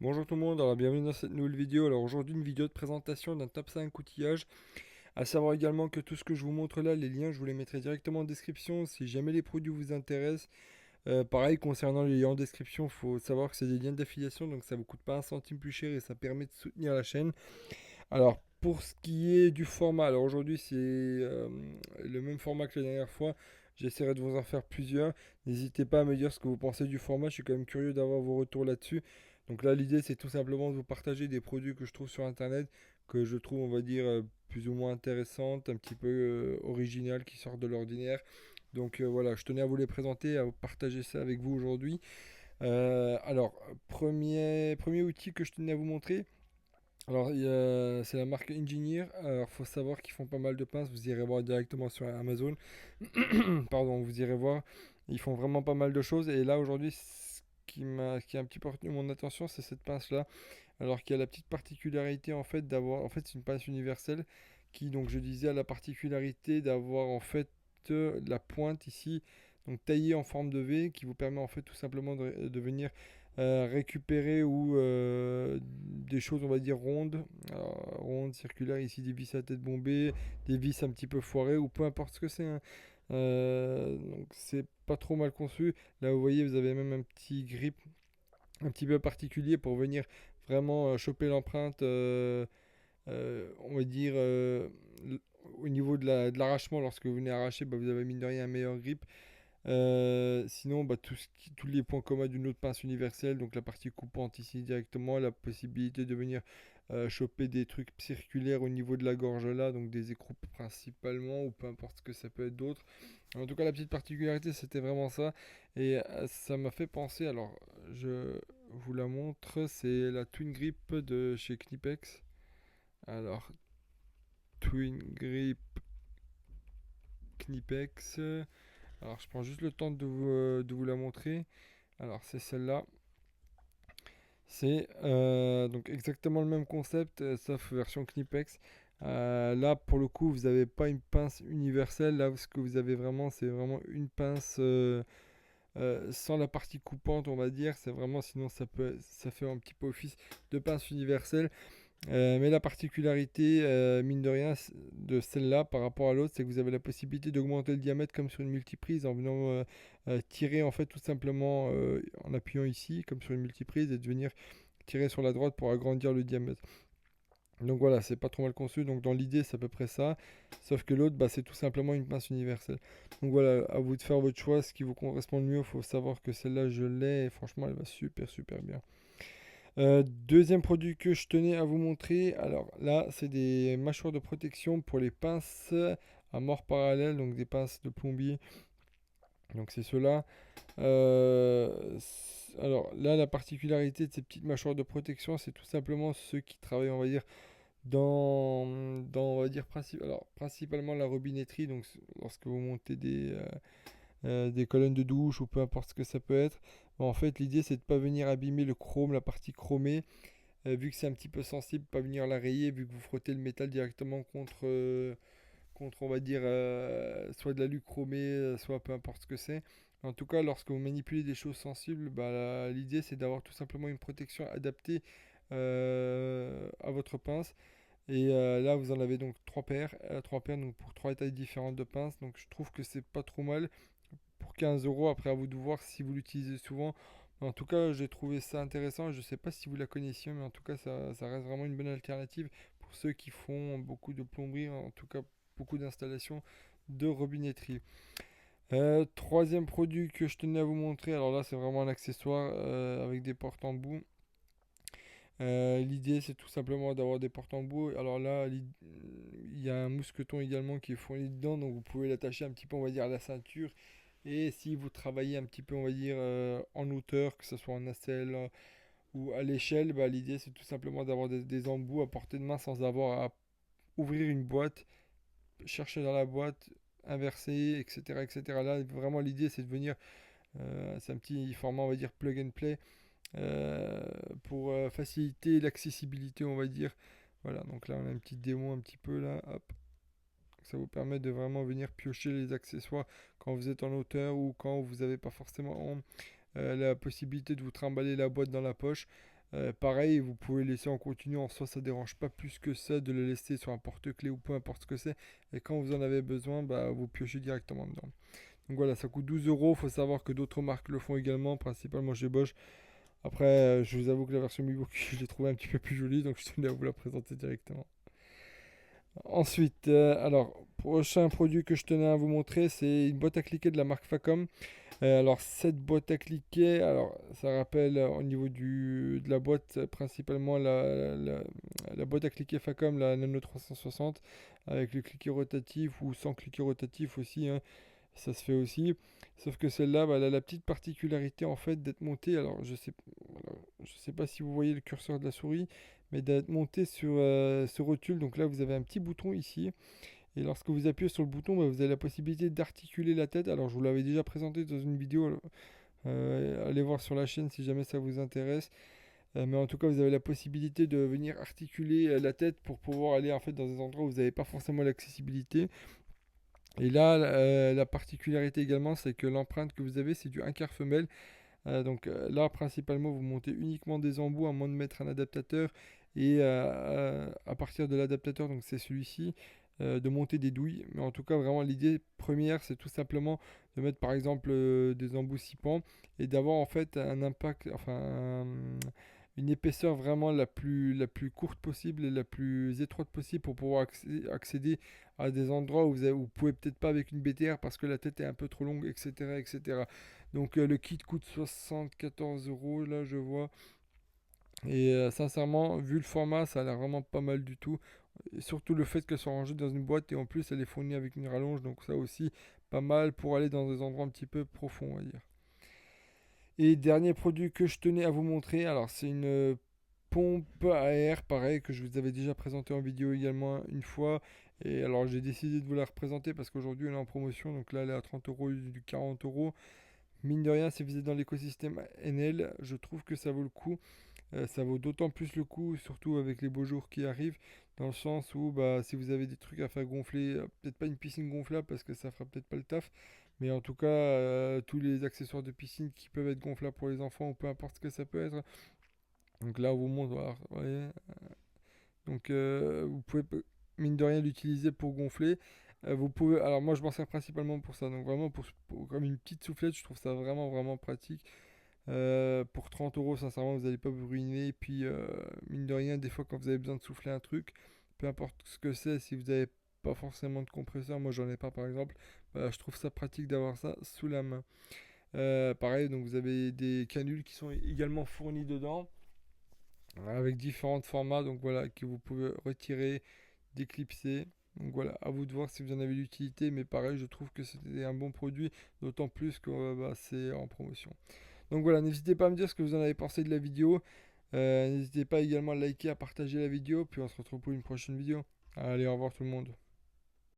Bonjour tout le monde, alors bienvenue dans cette nouvelle vidéo. Alors aujourd'hui une vidéo de présentation d'un top 5 outillage. À savoir également que tout ce que je vous montre là, les liens je vous les mettrai directement en description si jamais les produits vous intéressent. Pareil concernant les liens en description, il faut savoir que c'est des liens d'affiliation donc ça vous coûte pas un centime plus cher et ça permet de soutenir la chaîne. Alors pour ce qui est du format, alors aujourd'hui c'est le même format que la dernière fois. J'essaierai de vous en faire plusieurs. N'hésitez pas à me dire ce que vous pensez du format. Je suis quand même curieux d'avoir vos retours là-dessus. Donc là, l'idée, c'est tout simplement de vous partager des produits que je trouve sur Internet, que je trouve, on va dire, plus ou moins intéressantes, un petit peu originales, qui sortent de l'ordinaire. Donc voilà, je tenais à vous les présenter, à vous partager ça avec vous aujourd'hui. Alors, premier outil que je tenais à vous montrer. Alors, c'est la marque Engineer. Alors, faut savoir qu'ils font pas mal de pinces. Vous irez voir directement sur Amazon. Pardon, vous irez voir. Ils font vraiment pas mal de choses. Et là, aujourd'hui, ce qui a un petit peu retenu mon attention, c'est cette pince-là. Alors qu'il y a la petite particularité, en fait, d'avoir. En fait, c'est une pince universelle qui, donc, je disais, a la particularité d'avoir, en fait, la pointe ici, donc taillée en forme de V, qui vous permet, en fait, tout simplement de venir récupérer ou des choses on va dire rondes, rondes, circulaires, ici des vis à tête bombée, des vis un petit peu foirées ou peu importe ce que c'est, hein. Donc c'est pas trop mal conçu. Là vous voyez vous avez même un petit grip un petit peu particulier pour venir vraiment choper l'empreinte, on va dire au niveau de l'arrachement lorsque vous venez arracher, bah, vous avez mine de rien un meilleur grip. Sinon, bah, tous les points communs d'une autre pince universelle, donc la partie coupante ici directement, la possibilité de venir choper des trucs circulaires au niveau de la gorge là, donc des écroupes principalement, ou peu importe ce que ça peut être d'autre. En tout cas, la petite particularité, c'était vraiment ça. Et ça m'a fait penser, alors je vous la montre, c'est la Twin Grip de chez Knipex. Alors, Twin Grip Knipex. Alors, je prends juste le temps de vous la montrer. Alors, c'est celle-là. C'est donc exactement le même concept, sauf version Knipex. Là, pour le coup, vous n'avez pas une pince universelle. Là, ce que vous avez vraiment, c'est vraiment une pince sans la partie coupante, on va dire. C'est vraiment, sinon, ça fait un petit peu office de pince universelle. Mais la particularité, mine de rien, de celle-là par rapport à l'autre, c'est que vous avez la possibilité d'augmenter le diamètre comme sur une multiprise en venant tirer en fait tout simplement en appuyant ici comme sur une multiprise et de venir tirer sur la droite pour agrandir le diamètre. Donc voilà, c'est pas trop mal conçu. Donc dans l'idée, c'est à peu près ça. Sauf que l'autre, bah, c'est tout simplement une pince universelle. Donc voilà, à vous de faire votre choix, ce qui vous correspond le mieux. Il faut savoir que celle-là, je l'ai et franchement, elle va super super bien. Deuxième produit que je tenais à vous montrer, alors là c'est des mâchoires de protection pour les pinces à mort parallèle, donc des pinces de plombier. Donc c'est cela. Alors là la particularité de ces petites mâchoires de protection, c'est tout simplement ceux qui travaillent, on va dire, dans on va dire, alors, principalement la robinetterie, donc lorsque vous montez des colonnes de douche ou peu importe ce que ça peut être. En fait, l'idée c'est de ne pas venir abîmer le chrome, la partie chromée, vu que c'est un petit peu sensible, pas venir la rayer, vu que vous frottez le métal directement contre on va dire, soit de l'alu chromé, soit peu importe ce que c'est. En tout cas, lorsque vous manipulez des choses sensibles, bah, l'idée c'est d'avoir tout simplement une protection adaptée à votre pince. Et là, vous en avez donc trois paires donc pour trois tailles différentes de pinces. Donc je trouve que c'est pas trop mal pour 15 euros. Après, à vous de voir si vous l'utilisez souvent. En tout cas, j'ai trouvé ça intéressant. Je ne sais pas si vous la connaissiez, mais en tout cas, ça reste vraiment une bonne alternative pour ceux qui font beaucoup de plomberie, en tout cas beaucoup d'installations de robinetterie. Troisième produit que je tenais à vous montrer, alors là c'est vraiment un accessoire avec des portes en bout. L'idée c'est tout simplement d'avoir des portes en bout. Alors là il y a un mousqueton également qui est fourni dedans, donc vous pouvez l'attacher un petit peu on va dire à la ceinture. Et si vous travaillez un petit peu on va dire en hauteur, que ce soit en nacelle ou à l'échelle, bah, l'idée c'est tout simplement d'avoir des embouts à portée de main sans avoir à ouvrir une boîte, chercher dans la boîte, inverser, etc. etc. Là vraiment l'idée c'est de venir, c'est un petit format on va dire plug and play euh, pour faciliter l'accessibilité, on va dire. Voilà, donc là on a une petite démo un petit peu là, hop. Ça vous permet de vraiment venir piocher les accessoires quand vous êtes en hauteur ou quand vous n'avez pas forcément la possibilité de vous trimballer la boîte dans la poche. Pareil, vous pouvez laisser en continu, en soi ça dérange pas plus que ça de le laisser sur un porte-clés ou peu importe ce que c'est. Et quand vous en avez besoin, bah, vous piochez directement dedans. Donc voilà, ça coûte 12 euros. Faut savoir que d'autres marques le font également, principalement chez Bosch. Après, je vous avoue que la version MiBook, je l'ai trouvée un petit peu plus jolie, donc je tenais à vous la présenter directement. Ensuite, alors, prochain produit que je tenais à vous montrer, c'est une boîte à cliquer de la marque Facom. Alors, cette boîte à cliquer, alors, ça rappelle au niveau de la boîte, principalement la boîte à cliquer Facom, la Nano 360, avec le cliquet rotatif ou sans cliquet rotatif aussi, hein, ça se fait aussi. Sauf que celle-là, bah, elle a la petite particularité en fait d'être montée. Alors, je sais pas si vous voyez le curseur de la souris, mais d'être montée sur ce rotule. Donc là, vous avez un petit bouton ici. Et lorsque vous appuyez sur le bouton, bah, vous avez la possibilité d'articuler la tête. Alors, je vous l'avais déjà présenté dans une vidéo. Allez voir sur la chaîne si jamais ça vous intéresse. Mais en tout cas, vous avez la possibilité de venir articuler la tête pour pouvoir aller en fait dans des endroits où vous n'avez pas forcément l'accessibilité. Et là, la particularité également, c'est que l'empreinte que vous avez, c'est du 1/4 femelle. Donc là, principalement, vous montez uniquement des embouts à moins de mettre un adaptateur. Et à partir de l'adaptateur, donc c'est celui-ci, de monter des douilles. Mais en tout cas, vraiment, l'idée première, c'est tout simplement de mettre par exemple des embouts 6 pans et d'avoir en fait un impact, une épaisseur vraiment la plus courte possible et la plus étroite possible pour pouvoir accéder à des endroits où vous pouvez peut-être pas avec une BTR parce que la tête est un peu trop longue, etc. etc. Donc le kit coûte 74 euros, là je vois. Et sincèrement, vu le format, ça a l'air vraiment pas mal du tout. Et surtout le fait qu'elle soit rangée dans une boîte et en plus elle est fournie avec une rallonge, donc ça aussi pas mal pour aller dans des endroits un petit peu profonds, on va dire. Et dernier produit que je tenais à vous montrer, alors c'est une pompe à air, pareil, que je vous avais déjà présenté en vidéo également une fois. Et alors j'ai décidé de vous la représenter parce qu'aujourd'hui elle est en promotion, donc là elle est à 30 euros du 40 euros. Mine de rien, si vous êtes dans l'écosystème NL, je trouve que ça vaut le coup. Ça vaut d'autant plus le coup, surtout avec les beaux jours qui arrivent, dans le sens où bah, si vous avez des trucs à faire gonfler, peut-être pas une piscine gonflable parce que ça fera peut-être pas le taf, mais en tout cas, tous les accessoires de piscine qui peuvent être gonflables pour les enfants ou peu importe ce que ça peut être. Donc là, on vous montre, voilà, vous voyez. Donc vous pouvez mine de rien l'utiliser pour gonfler. Vous pouvez, alors moi je m'en sers principalement pour ça, donc vraiment comme une petite soufflette, je trouve ça vraiment vraiment pratique. Pour 30 euros, sincèrement, vous n'allez pas vous ruiner. Et puis, mine de rien, des fois, quand vous avez besoin de souffler un truc, peu importe ce que c'est, si vous n'avez pas forcément de compresseur, moi j'en ai pas par exemple, bah, je trouve ça pratique d'avoir ça sous la main. Pareil, donc vous avez des canules qui sont également fournies dedans, avec différents formats, donc voilà, que vous pouvez retirer, déclipser. Donc voilà, à vous de voir si vous en avez l'utilité, mais pareil, je trouve que c'était un bon produit, d'autant plus que bah, c'est en promotion. Donc voilà, n'hésitez pas à me dire ce que vous en avez pensé de la vidéo. N'hésitez pas également à liker, à partager la vidéo. Puis on se retrouve pour une prochaine vidéo. Allez, au revoir tout le monde.